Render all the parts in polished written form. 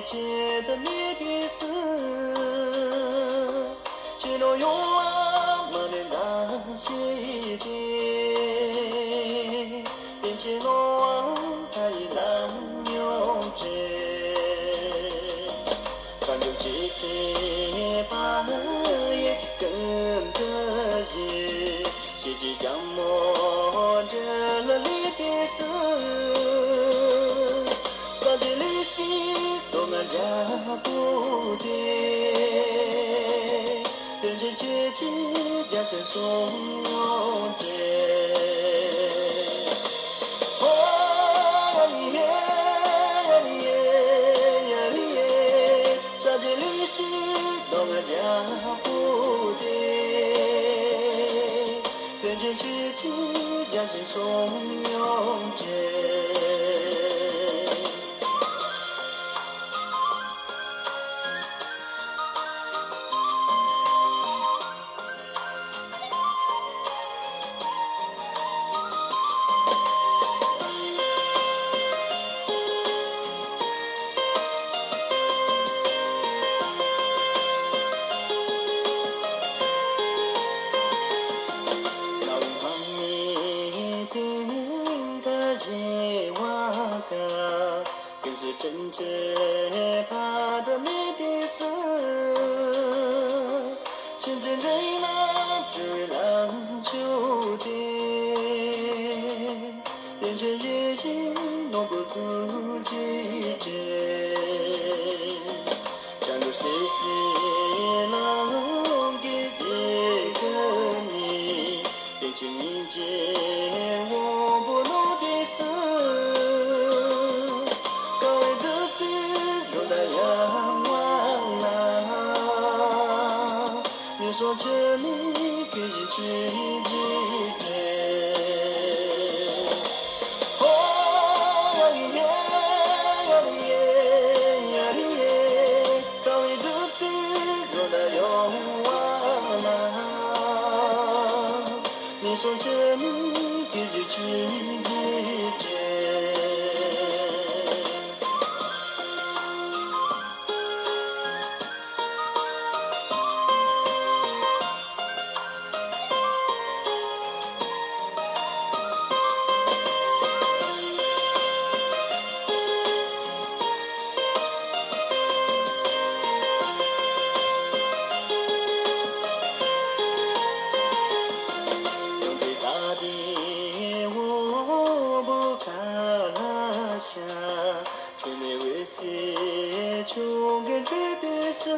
结的谜底是，只能用我们的那些的，并且我还难用着，感觉这些把也跟着日，自己将摸着了你的事。家不对，人生绝境将成松的。哦呀哩耶呀哩耶呀哩耶，在这里是东俺家不对，人生绝境将成松的。更是真正怕的谜底是，真正对那最难求的，变成夜莺弄不住季节，假如谁是能给一个你，变成一件我不能的事。说着你可以去记得，哦呀哩耶呀哩耶呀哩耶，早已独自落到永忘了。你说着你可以去记得。却没为谁穷跟绝对是，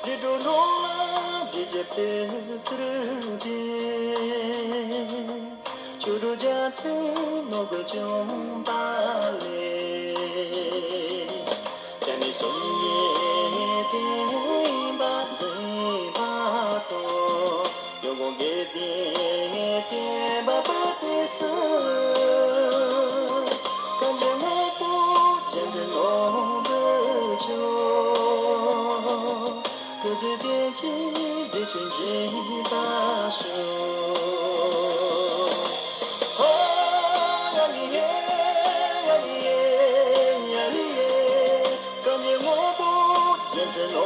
你都弄了你这别的的，就都家在那个中巴嘞，将你深夜的把人把多，有我给的把把的事。各自惦记的纯洁把手，哦呀哩耶呀哩耶呀哩耶，当年我不认真弄。